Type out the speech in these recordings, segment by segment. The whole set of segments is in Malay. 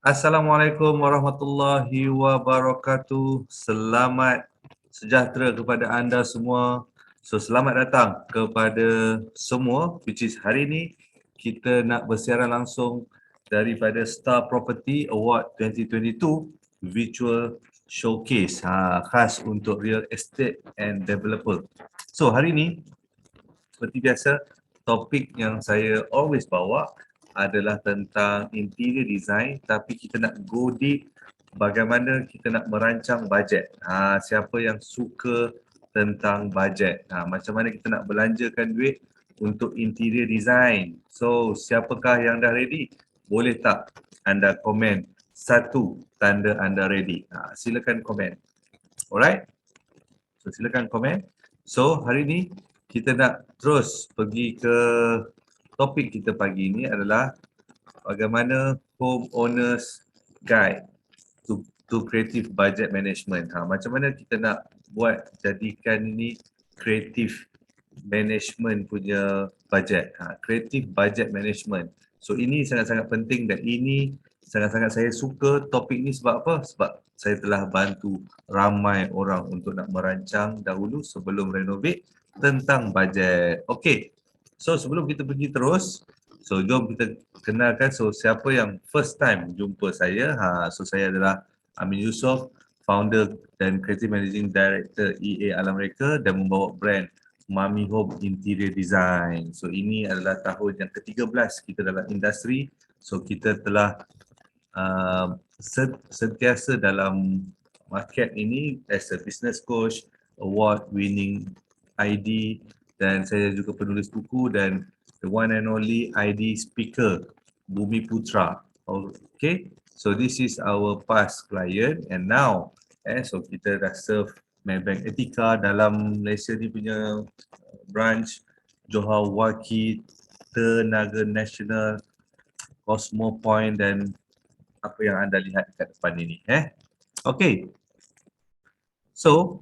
Assalamualaikum warahmatullahi wabarakatuh. Selamat sejahtera kepada anda semua. So, selamat datang kepada semua, which is hari ini kita nak bersiaran langsung daripada Star Property Award 2022 Virtual Showcase khas untuk real estate and developer. So, hari ini seperti biasa, topik yang saya always bawa adalah tentang interior design, tapi kita nak go deep bagaimana kita nak merancang bajet. Siapa yang suka tentang bajet? Macam mana kita nak belanjakan duit untuk interior design? So, siapakah yang dah ready? Boleh tak anda komen satu tanda anda ready? Silakan komen. Alright? So, silakan komen. So, hari ni kita nak terus pergi ke topik kita pagi ini adalah bagaimana homeowners guide to creative budget management. Macam mana kita nak buat jadikan ini creative management punya budget. Creative budget management. So ini sangat-sangat penting dan ini sangat-sangat saya suka topik ni sebab apa? Sebab saya telah bantu ramai orang untuk nak merancang dahulu sebelum renovate tentang bajet. Okey. So sebelum kita pergi terus, so jom kita kenalkan siapa yang first time jumpa saya. So saya adalah Amin Yusof, founder dan creative managing director EA Alam Reka dan membawa brand Mami Home Interior Design. So ini adalah tahun yang ke-13 kita dalam industri. So kita telah sentiasa dalam market ini as a business coach, award winning ID, dan saya juga penulis buku dan the one and only ID speaker Bumi Putra. Okay, so this is our past client and now so kita dah serve Maybank Etika dalam Malaysia ni punya branch, Johor Waki, Tenaga Nasional, Cosmo Point dan apa yang anda lihat dekat depan ini. Okay. So,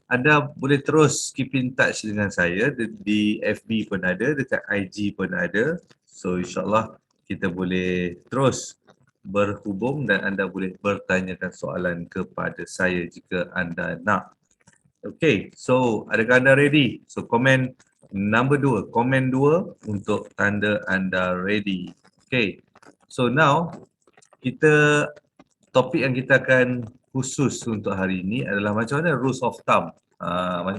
anda boleh terus keep in touch dengan saya di FB pun ada, dekat IG pun ada. So, insyaAllah kita boleh terus berhubung dan anda boleh bertanyakan soalan kepada saya jika anda nak. Okay, so adakah anda ready? So, komen number 2, komen 2 untuk tanda anda ready. Okay, so now kita topik yang kita akan khusus untuk hari ini adalah macam mana rules of thumb,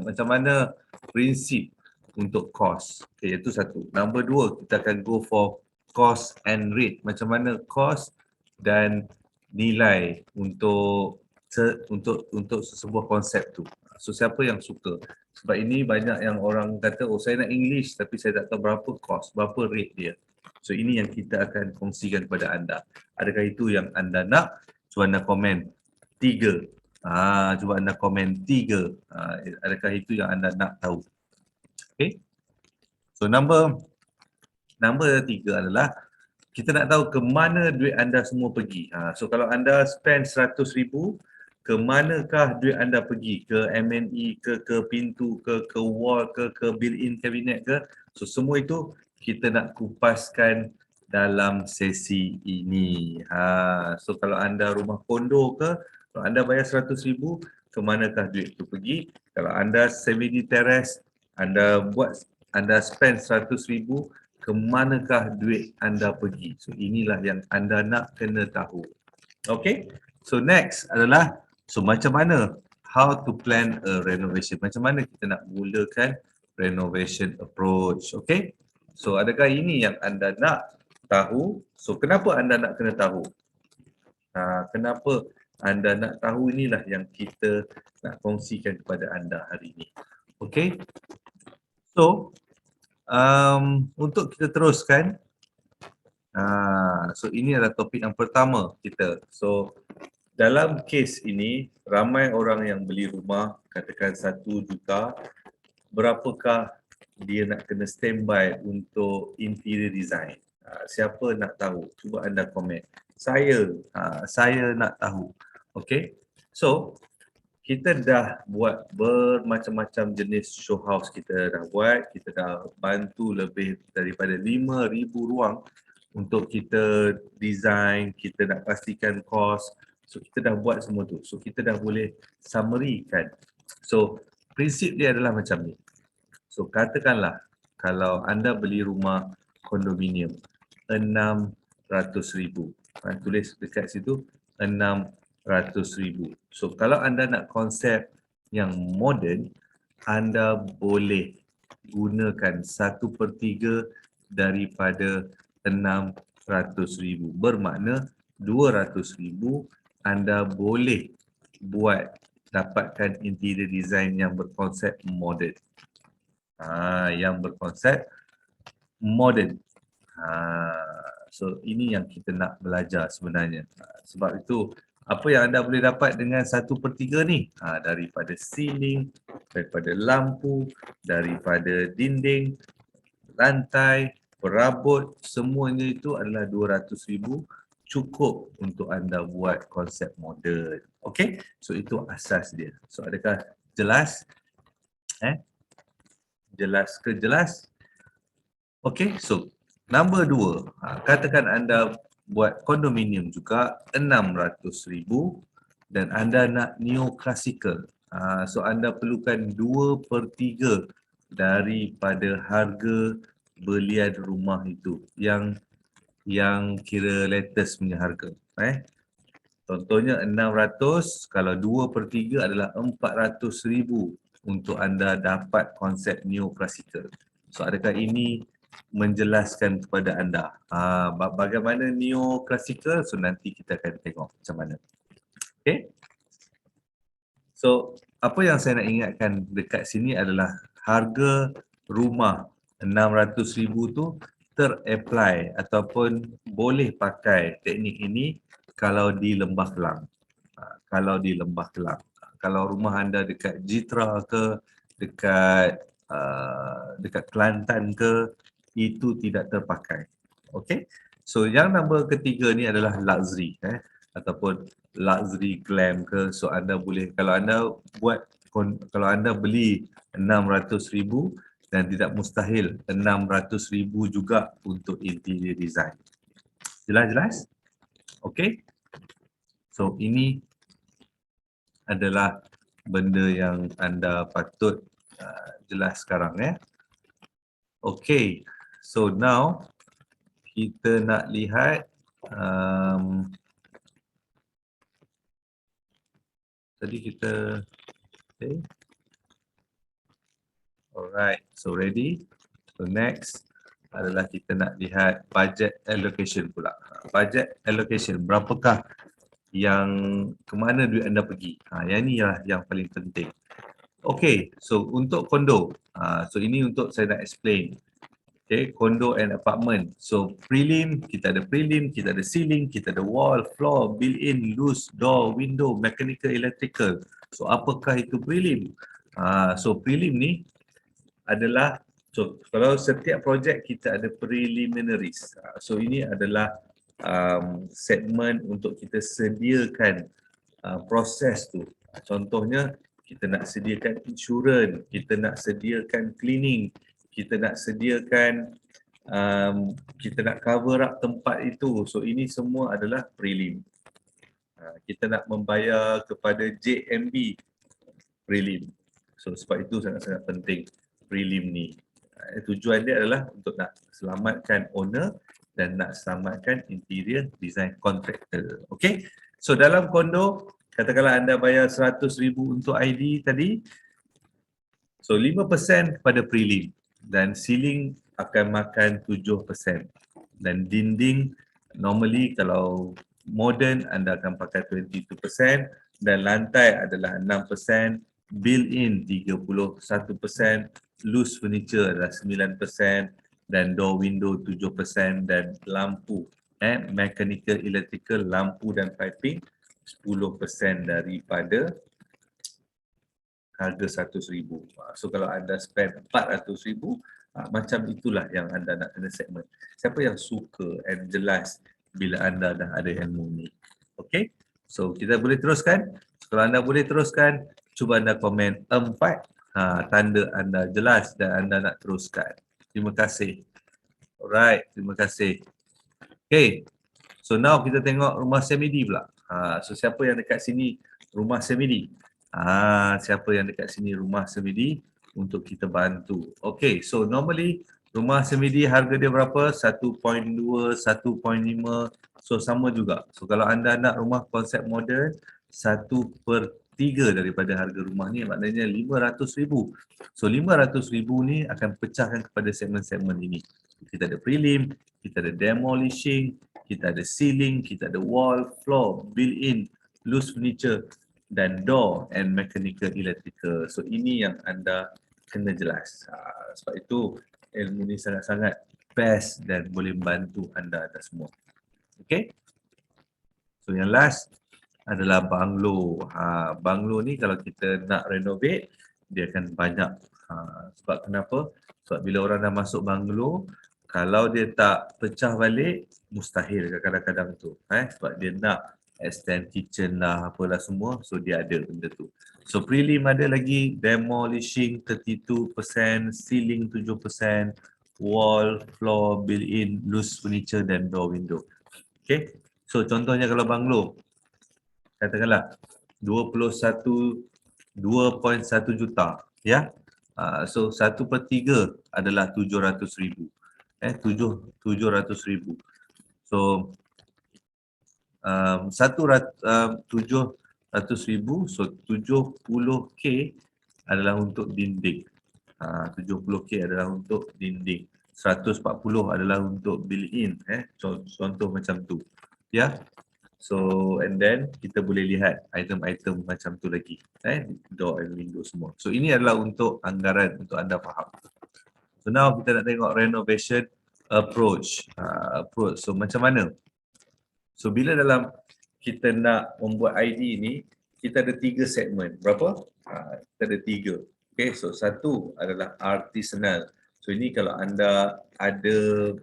macam mana prinsip untuk cost. Okay, itu satu. Number 2, kita akan go for cost and rate. Macam mana cost dan nilai untuk sebuah konsep tu. So siapa yang suka? Sebab ini banyak yang orang kata, oh saya nak English tapi saya tak tahu berapa cost, berapa rate dia. So ini yang kita akan kongsikan kepada anda. Adakah itu yang anda nak? Cuba anda komen 3. Cuba anda komen 3. Adakah itu yang anda nak tahu? Okay. So number 3 adalah kita nak tahu ke mana duit anda semua pergi. So kalau anda spend 100,000, ke manakah duit anda pergi? Ke M&E ke pintu ke wall ke built-in cabinet ke? So semua itu kita nak kupaskan dalam sesi ini. So kalau anda rumah kondo ke, kalau anda bayar 100,000, ke manakah duit itu pergi? Kalau anda semi-terrace, anda spend 100,000, ke manakah duit anda pergi? So inilah yang anda nak kena tahu. Okay, so next adalah macam mana how to plan a renovation. Macam mana kita nak mulakan renovation approach. Okay, so adakah ini yang anda nak tahu? So kenapa anda nak kena tahu? Kenapa anda nak tahu? Inilah yang kita nak kongsikan kepada anda hari ini. Okay, so untuk kita teruskan, so ini adalah topik yang pertama kita. So dalam kes ini, ramai orang yang beli rumah, katakan 1 juta, berapakah dia nak kena standby untuk interior design? Siapa nak tahu? Cuba anda komen. Saya nak tahu. Okay, so kita dah buat bermacam-macam jenis show house, kita dah buat, kita dah bantu lebih daripada 5,000 ruang untuk kita design, kita nak pastikan cost. So kita dah buat semua tu. So kita dah boleh summary kan. So prinsip dia adalah macam ni. So katakanlah kalau anda beli rumah kondominium 600,000. Tulis dekat situ 600,000. So kalau anda nak konsep yang moden, anda boleh gunakan 1/3 daripada 600,000. Bermakna 200,000 anda boleh buat dapatkan interior design yang berkonsep moden. Yang berkonsep moden. So ini yang kita nak belajar sebenarnya. Sebab itu apa yang anda boleh dapat dengan 1/3 ni? Daripada ceiling, daripada lampu, daripada dinding, lantai, perabot, semuanya itu adalah 200,000, cukup untuk anda buat konsep moden. Okey? So itu asas dia. So adakah jelas? Jelas ke jelas? Okey, so number 2, katakan anda buat kondominium juga 600,000 dan anda nak neoclassical. So anda perlukan 2/3 daripada harga belian rumah itu yang kira latest punya harga. Contohnya 600, kalau 2/3 adalah 400,000 untuk anda dapat konsep neoclassical. So adakah ini menjelaskan kepada anda bagaimana neoclassical? So nanti kita akan tengok macam mana. Okay. So apa yang saya nak ingatkan dekat sini adalah harga rumah 600,000 tu ter-apply ataupun boleh pakai teknik ini kalau di Lembah Kelang. Kalau di Lembah Kelang. Kalau rumah anda dekat Jitra ke, dekat Kelantan ke, itu tidak terpakai. Okay. So yang nombor ketiga ni adalah luxury ataupun luxury glam ke. So anda boleh, kalau anda beli 600,000 dan tidak mustahil 600,000 juga untuk interior design. Jelas? Okay. So ini adalah benda yang anda patut jelas sekarang Okay, so now kita nak lihat tadi kita okay. Alright, so ready. So next adalah kita nak lihat budget allocation pula. Budget allocation, berapakah yang kemana duit anda pergi? Yang ni lah yang paling penting. Okay, so untuk kondo, so ini untuk saya nak explain. Okay, condo and apartment. So prelim, kita ada prelim, kita ada ceiling, kita ada wall, floor, built-in, loose, door, window, mechanical, electrical. So apakah itu prelim? So prelim ni adalah, so kalau setiap projek kita ada preliminaries. So ini adalah segmen untuk kita sediakan proses tu. Contohnya kita nak sediakan insurans, kita nak sediakan cleaning, kita nak sediakan kita nak cover up tempat itu. So ini semua adalah prelim. Kita nak membayar kepada JMB prelim. So sebab itu sangat-sangat penting prelim ni. Tujuan dia adalah untuk nak selamatkan owner dan nak selamatkan interior design contractor. Okay. So dalam kondo, katakanlah anda bayar 100,000 untuk ID tadi. So 5% pada prelim dan ceiling akan makan 7%. Dan dinding normally kalau modern anda akan pakai 22% dan lantai adalah 6%, built-in 31%, loose furniture adalah 9% dan door window 7% dan lampu mechanical, electrical, lampu dan piping 10% daripada harga 100,000. So kalau anda spend 400,000, macam itulah yang anda nak kena segmen. Siapa yang suka and jelas bila anda dah ada ilmu ni? Okay, so kita boleh teruskan. Kalau anda boleh teruskan, cuba anda komen 4, tanda anda jelas dan anda nak teruskan. Terima kasih. Alright, terima kasih. Okay. So now kita tengok rumah semedi pula. So siapa yang dekat sini rumah semedi? Siapa yang dekat sini rumah semedi untuk kita bantu. Okay, so normally rumah semedi harga dia berapa? 1.2, 1.5. So sama juga. So kalau anda nak rumah konsep modern, 1/3 daripada harga rumah ni maknanya 500,000. So 500,000 ni akan pecahkan kepada segmen-segmen ini. Kita ada prelim, kita ada demolishing, kita ada ceiling, kita ada wall, floor, built-in, loose furniture dan door and mechanical electrical. So ini yang anda kena jelas. Sebab itu ilmu ni sangat-sangat best dan boleh membantu anda semua. Okay. So yang last adalah banglo. Banglo ni kalau kita nak renovate, dia akan banyak. Sebab kenapa? Sebab bila orang dah masuk banglo, kalau dia tak pecah balik, mustahil kadang-kadang tu. Sebab dia nak extend kitchen lah, apalah semua. So dia ada benda tu. So prelim ada lagi, demolishing 32%, ceiling 7%, wall, floor, built-in, loose furniture dan door window. Okay. So contohnya kalau banglo, katakanlah 2.1 juta, ya. So 1/3 adalah 700,000. 700,000. So 700,000, so 70K adalah untuk dinding. 70K adalah untuk dinding. 140 adalah untuk built-in, contoh macam tu. Ya. So and then kita boleh lihat item-item macam tu lagi, door and window semua. So ini adalah untuk anggaran untuk anda faham. So now kita nak tengok renovation approach. So macam mana? So bila dalam kita nak membuat ID ni, kita ada 3 segmen. Berapa? Kita ada 3. Okay, so satu adalah artisanal. So ini kalau anda ada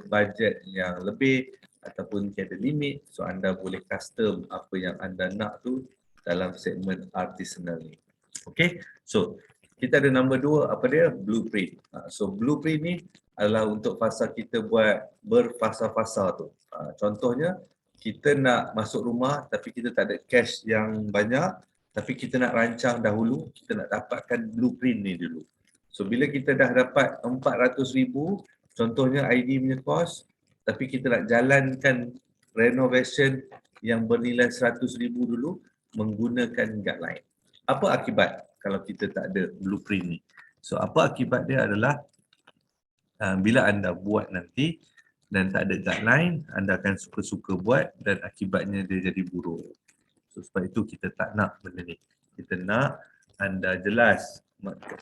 bajet yang lebih ataupun tiada limit, so anda boleh custom apa yang anda nak tu dalam segmen artisanal ni. Okay, so kita ada nombor 2, apa dia? Blueprint. So blueprint ni adalah untuk fasa kita buat berfasa-fasa tu. Contohnya, kita nak masuk rumah tapi kita tak ada cash yang banyak, tapi kita nak rancang dahulu, kita nak dapatkan blueprint ni dulu. So bila kita dah dapat 400,000, contohnya ID punya cost, tapi kita nak jalankan renovation yang bernilai 100,000 dulu menggunakan guideline. Apa akibat kalau kita tak ada blueprint ni? So apa akibat dia adalah bila anda buat nanti dan tak ada guideline, anda akan suka-suka buat dan akibatnya dia jadi buruk. So sebab itu kita tak nak benda ni. Kita nak anda jelas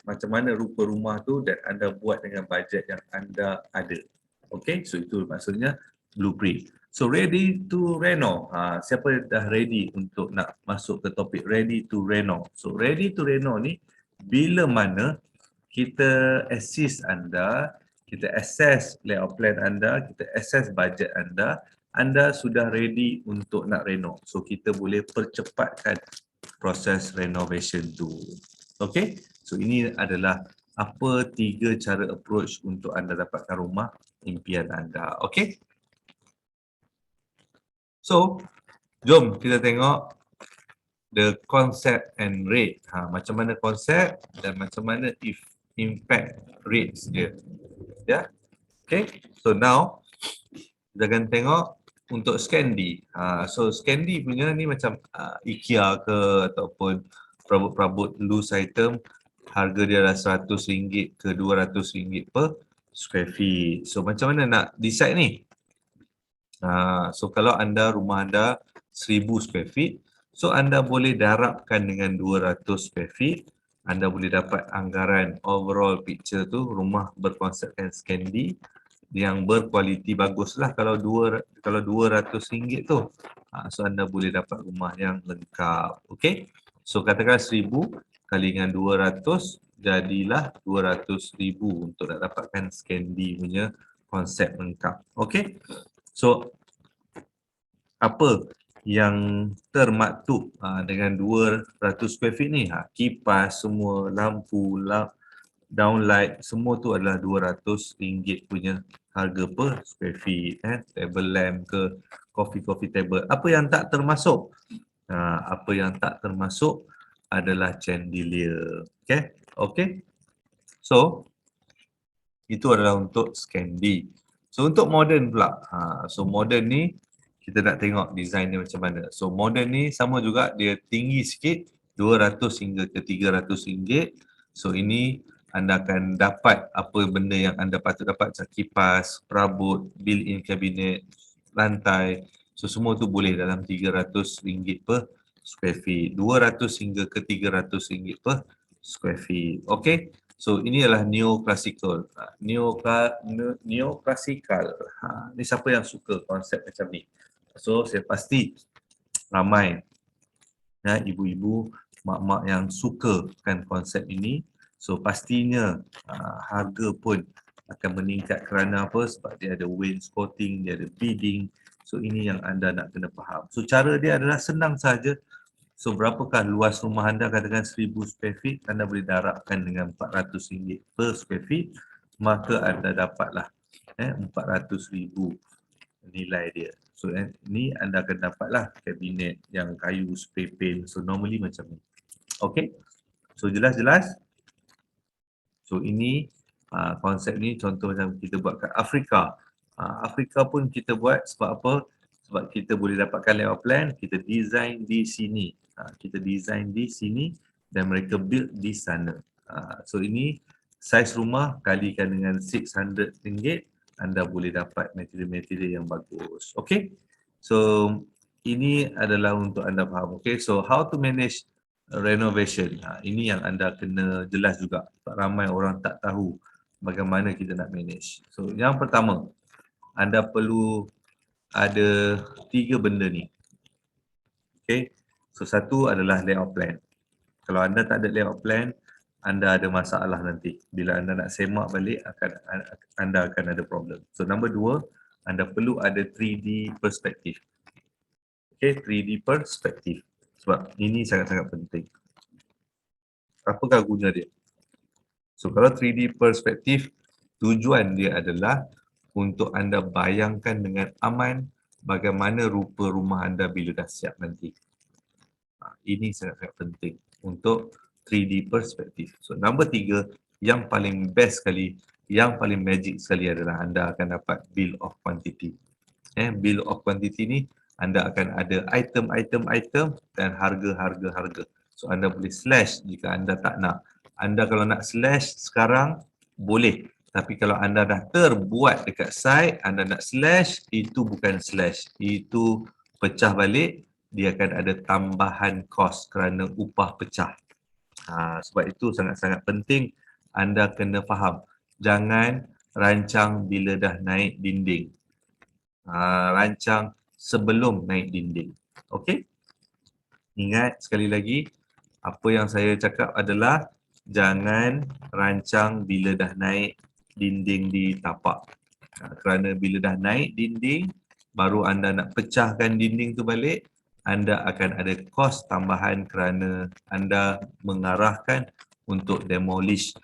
macam mana rupa rumah tu dan anda buat dengan bajet yang anda ada. Okay, so itu maksudnya blueprint. So ready to reno. Siapa dah ready untuk nak masuk ke topik ready to reno? So ready to reno ni bila mana kita assist anda, kita assess layout plan anda, kita assess budget anda sudah ready untuk nak reno. So kita boleh percepatkan proses renovation tu. Okay, so ini adalah apa 3 cara approach untuk anda dapatkan rumah impian anda. Okay, so jom kita tengok the concept and rate. Macam mana konsep dan macam mana impact rates dia. Ya. Okay, so now kita akan tengok untuk Scandi. So Scandi punya ni macam IKEA ke ataupun perabot-perabot loose item, harga dia adalah RM100 ke RM200 per square feet. So macam mana nak decide ni? So kalau rumah anda 1000 square feet, so anda boleh darabkan dengan 200 square feet, anda boleh dapat anggaran overall picture tu rumah berkonsepkan Scandi yang berkualiti bagus lah. Kalau RM200 tu, so anda boleh dapat rumah yang lengkap. Okay, so katakan 1000 kali dengan 200 jadilah 200,000 untuk nak dapatkan Scandi punya konsep lengkap. Okay, so apa yang termaktub dengan 200 square feet ni? Kipas semua, lampu, downlight, semua tu adalah RM200 punya harga per square feet. Table lamp ke, coffee table. Apa yang tak termasuk? Apa yang tak termasuk adalah chandelier. Okay. So, itu adalah untuk Scandi. So, untuk modern pula. So, modern ni kita nak tengok design dia macam mana. So, modern ni sama juga, dia tinggi sikit, RM200 hingga ke RM300. So, ini anda akan dapat apa benda yang anda patut dapat, macam kipas, perabot, built-in cabinet, lantai. So, semua tu boleh dalam RM300 per square feet. RM200 hingga ke RM300 per square feet. Okay. So ini adalah neoclassical. Neoclassical. Ni siapa yang suka konsep macam ni? So saya pasti ramai ibu-ibu, mak-mak yang suka kan konsep ini. So pastinya harga pun akan meningkat kerana apa? Sebab dia ada wainscoting, dia ada beading. So ini yang anda nak kena faham. So cara dia adalah senang saja. So berapakah luas rumah anda? Katakan 1000 square feet, anda boleh darabkan dengan RM400 per square feet, maka anda dapatlah RM400,000 nilai dia. So ni anda akan dapatlah kabinet yang kayu spray paint. So normally macam ni. Okay. So jelas-jelas. So ini konsep ni contoh yang kita buat kat Afrika. Afrika pun kita buat sebab apa? Sebab kita boleh dapatkan layout plan, kita design di sini. Kita design di sini dan mereka build di sana. So ini saiz rumah kalikan dengan RM600, anda boleh dapat material-material yang bagus. Okay. So ini adalah untuk anda faham. Okay. So how to manage renovation. Ini yang anda kena jelas juga. Ramai orang tak tahu bagaimana kita nak manage. So yang pertama, anda perlu ada 3 benda ni. Okay. So satu adalah layout plan. Kalau anda tak ada layout plan, anda ada masalah nanti. Bila anda nak semak balik, anda akan ada problem. So number 2, anda perlu ada 3D perspektif. Okay, 3D perspektif. Sebab ini sangat-sangat penting. Apakah guna dia? So kalau 3D perspektif, tujuan dia adalah untuk anda bayangkan dengan aman bagaimana rupa rumah anda bila dah siap nanti. Ini sangat-sangat penting untuk 3D perspektif. So number 3, yang paling best sekali, yang paling magic sekali adalah anda akan dapat bill of quantity. Bill of quantity ni anda akan ada item dan harga. So anda boleh slash jika anda tak nak. Anda kalau nak slash sekarang boleh. Tapi kalau anda dah terbuat dekat site, anda nak slash, itu bukan slash. Itu pecah balik, dia akan ada tambahan kos kerana upah pecah. Sebab itu sangat-sangat penting anda kena faham. Jangan rancang bila dah naik dinding. Rancang sebelum naik dinding. Okey? Ingat sekali lagi, apa yang saya cakap adalah jangan rancang bila dah naik dinding di tapak. Kerana bila dah naik dinding, baru anda nak pecahkan dinding tu balik, anda akan ada kos tambahan kerana anda mengarahkan untuk demolish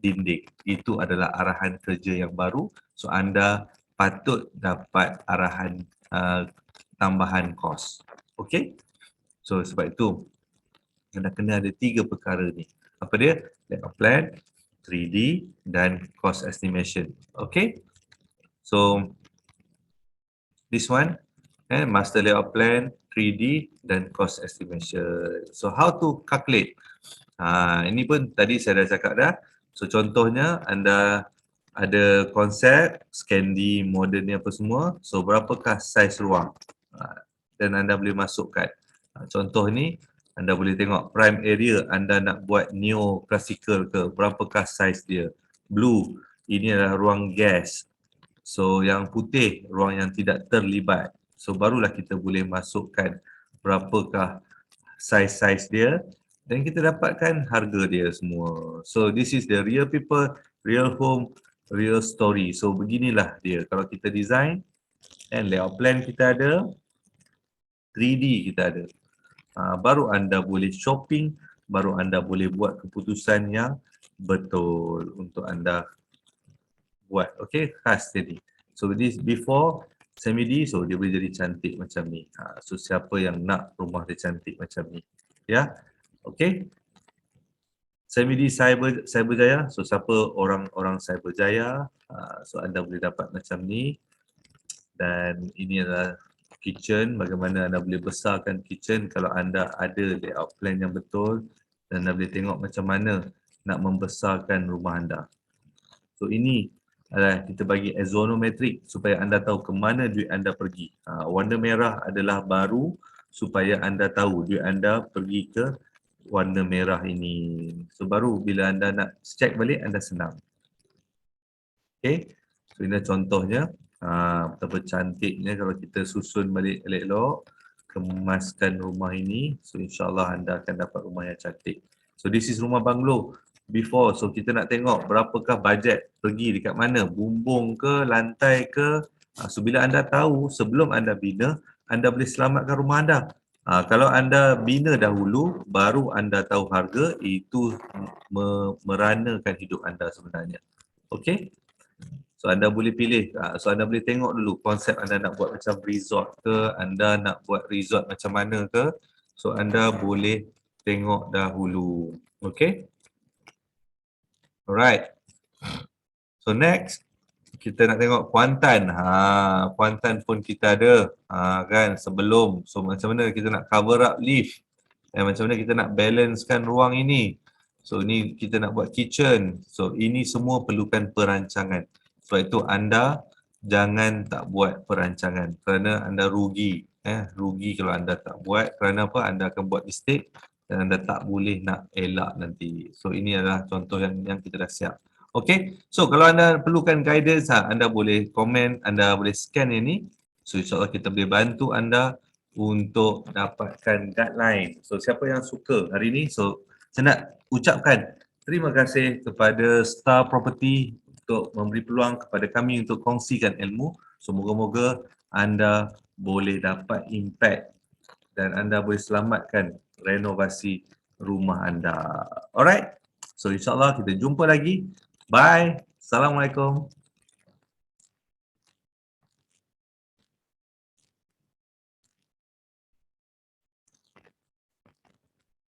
dinding. Itu adalah arahan kerja yang baru. So anda patut dapat arahan tambahan kos. Okey? So sebab itu anda kena ada 3 perkara ni. Apa dia? Layout plan, 3D dan cost estimation. Okay. So this one, master layout plan, 3D dan cost estimation. So how to calculate? Ini pun tadi saya dah cakap dah. So contohnya anda ada konsep, Scandi, modern ni apa semua. So berapakah saiz ruang? Dan anda boleh masukkan. Contoh ni, anda boleh tengok prime area anda nak buat neoclassical ke, berapakah saiz dia. Blue, ini adalah ruang gas. So yang putih, ruang yang tidak terlibat. So barulah kita boleh masukkan berapakah saiz-saiz dia dan kita dapatkan harga dia semua. So this is the real people, real home, real story. So beginilah dia. Kalau kita design, and layout plan kita ada, 3D kita ada. Baru anda boleh shopping, baru anda boleh buat keputusan yang betul untuk anda buat. Okay, khas jadi. So this before semi-D, so dia boleh jadi cantik macam ni. So siapa yang nak rumah dia cantik macam ni. Ya, okay. Semi-D Cyberjaya, so siapa orang-orang Cyberjaya, so anda boleh dapat macam ni. Dan ini adalah kitchen, bagaimana anda boleh besarkan kitchen kalau anda ada layout plan yang betul dan anda boleh tengok macam mana nak membesarkan rumah anda. So ini adalah kita bagi axonometric supaya anda tahu ke mana duit anda pergi. Warna merah adalah baru supaya anda tahu duit anda pergi ke warna merah ini. So baru bila anda nak check balik anda senang. Okay, so ini contohnya. Betapa cantiknya kalau kita susun balik elok-elok, kemaskan rumah ini. So insyaAllah anda akan dapat rumah yang cantik. So this is rumah banglo before. So kita nak tengok berapakah bajet pergi dekat mana, bumbung ke, lantai ke. So bila anda tahu sebelum anda bina, anda boleh selamatkan rumah anda. Kalau anda bina dahulu, baru anda tahu harga, itu meranakan hidup anda sebenarnya. Okay? So anda boleh pilih, so anda boleh tengok dulu konsep anda nak buat macam resort ke, anda nak buat resort macam mana ke. So anda boleh tengok dahulu. Okay? Alright. So next, kita nak tengok Kuantan. Kuantan pun kita ada kan sebelum. So macam mana kita nak cover up lift. Dan macam mana kita nak balancekan ruang ini. So ini kita nak buat kitchen. So ini semua perlukan perancangan. Sebab itu anda jangan tak buat perancangan kerana anda rugi. Rugi kalau anda tak buat. Kerana apa? Anda akan buat mistake dan anda tak boleh nak elak nanti. So ini adalah contoh yang kita dah siap. Okay, so kalau anda perlukan guidance, anda boleh komen, anda boleh scan ini. So insyaAllah kita boleh bantu anda untuk dapatkan guideline. So siapa yang suka hari ini, so saya nak ucapkan terima kasih kepada Star Property untuk memberi peluang kepada kami untuk kongsikan ilmu. So moga-moga anda boleh dapat impact dan anda boleh selamatkan renovasi rumah anda. Alright, so insyaAllah kita jumpa lagi. Bye. Assalamualaikum.